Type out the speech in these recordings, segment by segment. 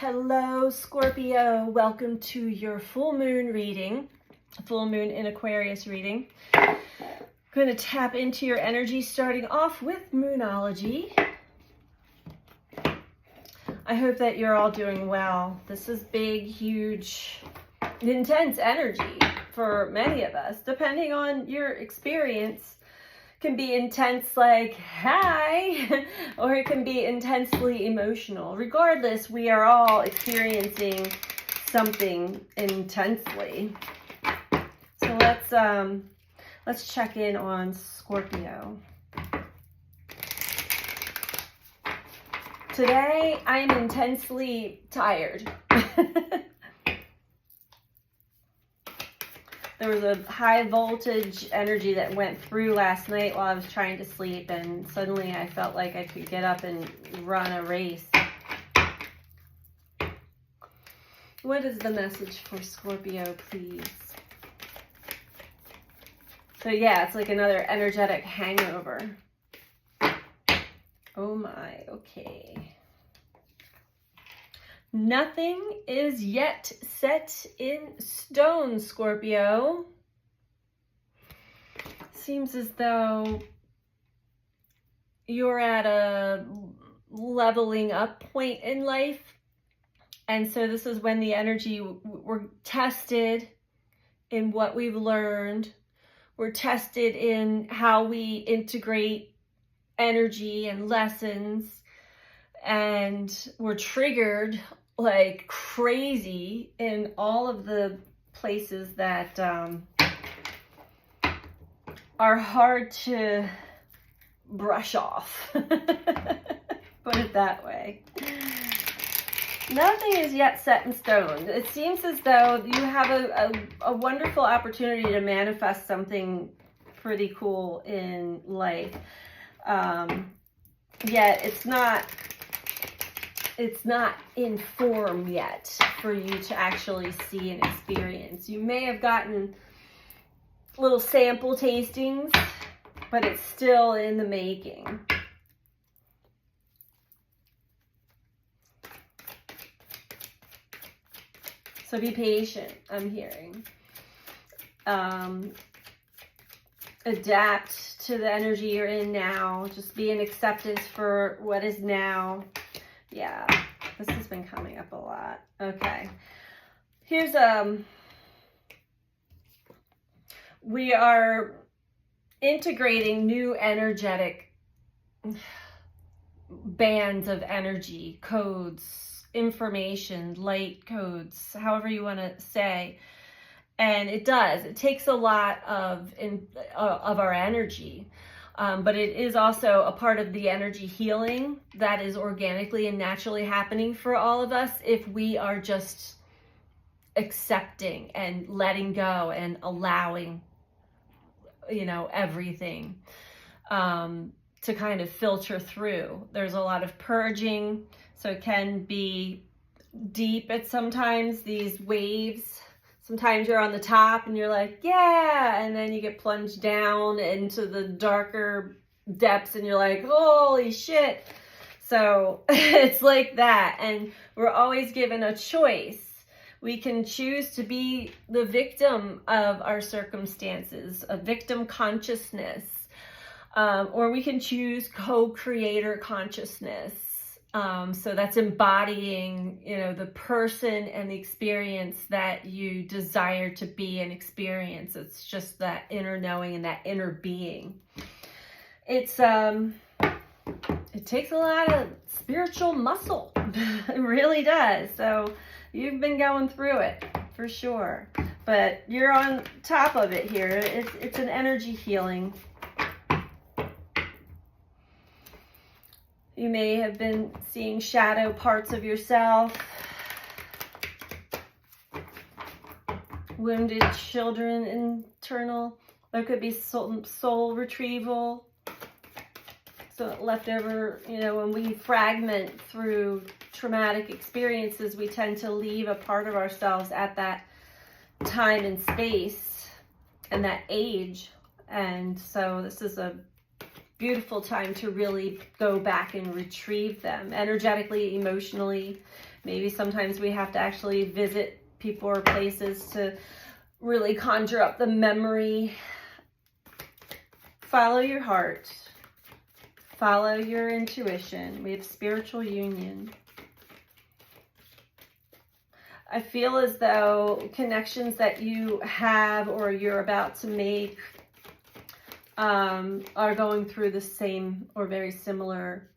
Hello, Scorpio. Welcome to your full moon reading, full moon in Aquarius reading. I'm going to tap into your energy starting off with Moonology. I hope that you're all doing well. This is big, huge, intense energy for many of us, depending on your experience. Can be intense like, hi, or it can be intensely emotional. Regardless, we are all experiencing something intensely. So let's check in on Scorpio. Today, I'm intensely tired. There was a high voltage energy that went through last night while I was trying to sleep, and suddenly I felt like I could get up and run a race. What is the message for Scorpio, please? So yeah, it's like another energetic hangover. Oh my, okay. Nothing is yet set in stone, Scorpio. Seems as though you're at a leveling up point in life. And so this is when the energy, we're tested in what we've learned. We're tested in how we integrate energy and lessons. And we're triggered like crazy in all of the places that are hard to brush off. Put it that way. Nothing is yet set in stone. It seems as though you have a wonderful opportunity to manifest something pretty cool in life. Yet it's not in form yet for you to actually see and experience. You may have gotten little sample tastings, but it's still in the making. So be patient, I'm hearing. Adapt to the energy you're in now. Just be in acceptance for what is now. Yeah, this has been coming up a lot. Okay. Here's we are integrating new energetic bands of energy, codes, information, light codes, however you want to say. And it does. It takes a lot of our energy. But it is also a part of the energy healing that is organically and naturally happening for all of us if we are just accepting and letting go and allowing, everything to kind of filter through. There's a lot of purging, so it can be deep at sometimes, these waves. Sometimes you're on the top and you're like, yeah, and then you get plunged down into the darker depths and you're like, holy shit. So it's like that. And we're always given a choice. We can choose to be the victim of our circumstances, a victim consciousness, or we can choose co-creator consciousness. So that's embodying, the person and the experience that you desire to be and experience. It's just that inner knowing and that inner being. It takes a lot of spiritual muscle. It really does. So you've been going through it for sure, but you're on top of it here. It's an energy healing. You may have been seeing shadow parts of yourself, wounded children, internal. There could be soul retrieval. So leftover, when we fragment through traumatic experiences, we tend to leave a part of ourselves at that time and space and that age. And so this is a beautiful time to really go back and retrieve them energetically, emotionally. Maybe sometimes we have to actually visit people or places to really conjure up the memory. Follow your heart. Follow your intuition. We have spiritual union. I feel as though connections that you have or you're about to make are going through the same or very similar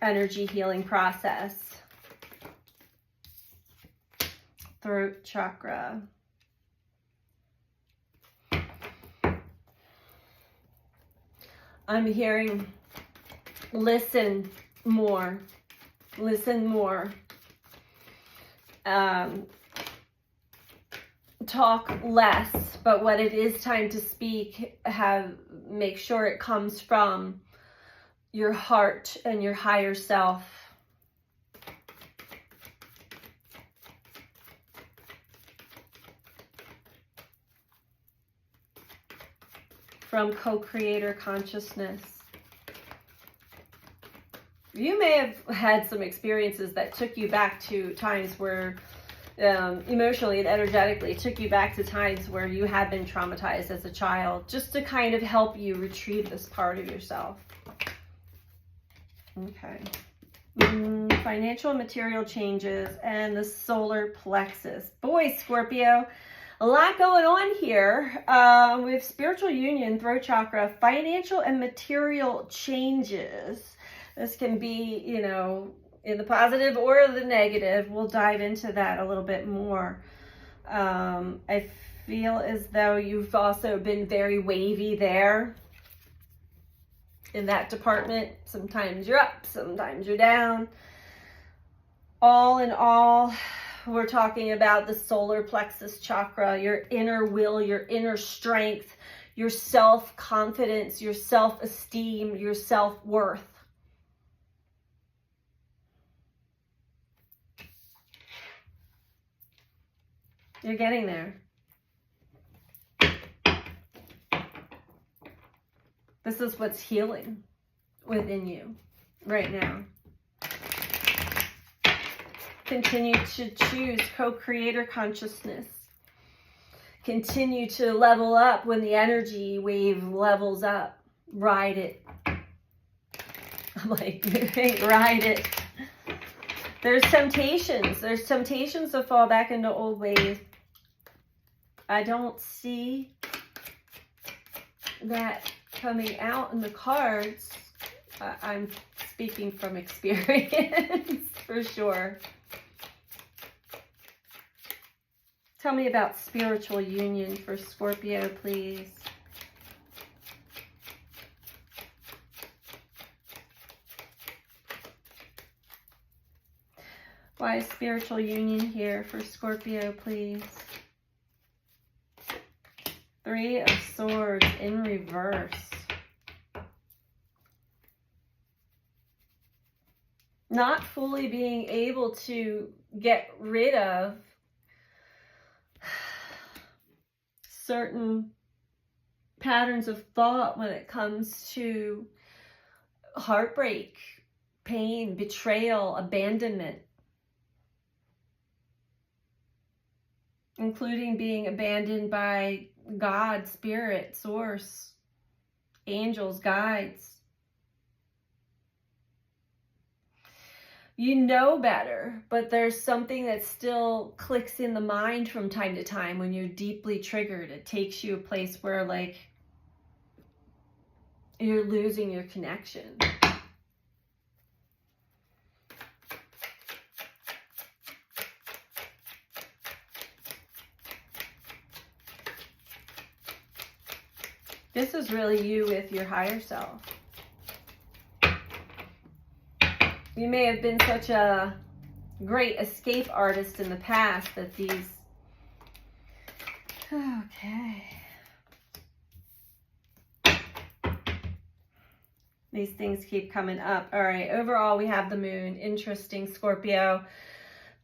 energy healing process. Throat chakra. I'm hearing listen more. Listen more. Talk less, but when it is time to speak, make sure it comes from your heart and your higher self. From co-creator consciousness. You may have had some experiences that took you back to times where emotionally and energetically took you back to times where you had been traumatized as a child, just to kind of help you retrieve this part of yourself. Okay. Financial and material changes and the solar plexus. Boy, Scorpio, a lot going on here. We have spiritual union, throat chakra, financial and material changes. This can be, you know, in the positive or the negative. We'll dive into that a little bit more. I feel as though you've also been very wavy there in that department. Sometimes you're up, sometimes you're down. All in all, we're talking about the solar plexus chakra, your inner will, your inner strength, your self-confidence, your self-esteem, your self-worth. You're getting there. This is what's healing within you right now. Continue to choose co-creator consciousness. Continue to level up when the energy wave levels up. Ride it. I'm like, ride it. There's temptations. There's temptations to fall back into old ways. I don't see that coming out in the cards. I'm speaking from experience for sure. Tell me about spiritual union for Scorpio, please. Why is spiritual union here for Scorpio, please? Three of Swords in reverse. Not fully being able to get rid of certain patterns of thought when it comes to heartbreak, pain, betrayal, abandonment. Including being abandoned by God, spirit, source, angels, guides. You know better, but there's something that still clicks in the mind from time to time when you're deeply triggered. It takes you a place where, like, you're losing your connection. This is really you with your higher self. You may have been such a great escape artist in the past that these... Okay. These things keep coming up. All right, overall we have the moon. Interesting, Scorpio.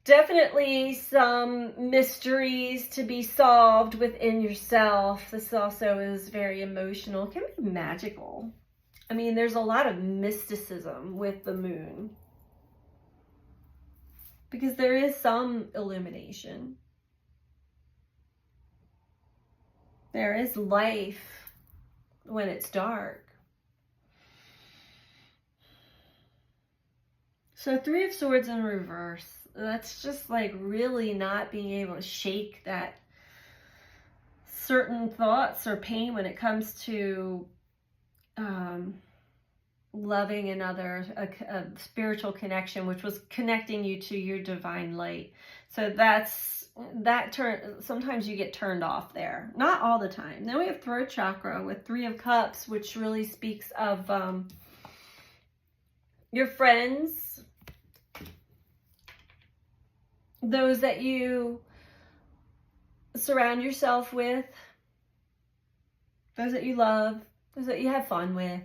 Definitely some mysteries to be solved within yourself. This also is very emotional. It can be magical. I mean, there's a lot of mysticism with the moon, because there is some illumination. There is life when it's dark. So Three of Swords in reverse, that's just like really not being able to shake that certain thoughts or pain when it comes to loving another, a spiritual connection, which was connecting you to your divine light. So sometimes you get turned off there. Not all the time. Then we have throat chakra with Three of Cups, which really speaks of your friends, those that you surround yourself with, those that you love, those that you have fun with.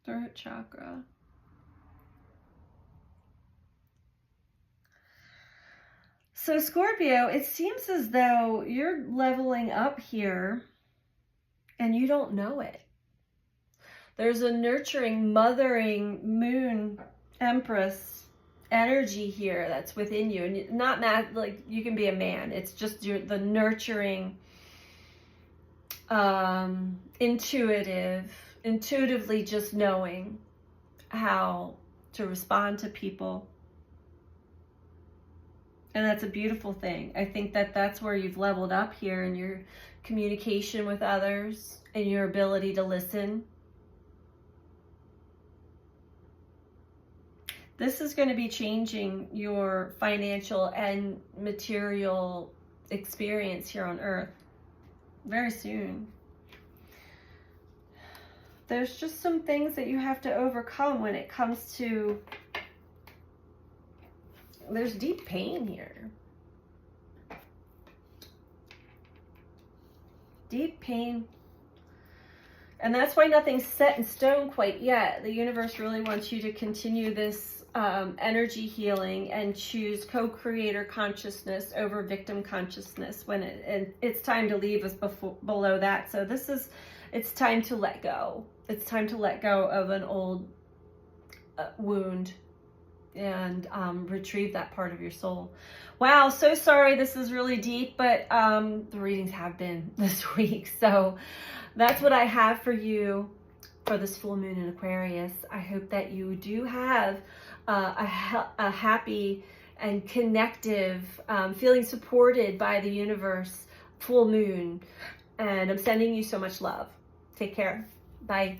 Throat chakra. So Scorpio, it seems as though you're leveling up here and you don't know it. There's a nurturing, mothering moon empress energy here that's within you. And not like you can be a man. It's just the nurturing, intuitively just knowing how to respond to people. And that's a beautiful thing. I think that that's where you've leveled up here in your communication with others and your ability to listen. This is going to be changing your financial and material experience here on Earth very soon. There's just some things that you have to overcome when it comes to, there's deep pain here. Deep pain. And that's why nothing's set in stone quite yet. The universe really wants you to continue this energy healing and choose co-creator consciousness over victim consciousness when it's time to leave us below that. So it's time to let go. It's time to let go of an old wound and retrieve that part of your soul. Wow, so sorry this is really deep, but the readings have been this week. So that's what I have for you for this full moon in Aquarius. I hope that you do have a happy and connective, feeling supported by the universe full moon. And I'm sending you so much love. Take care. Bye.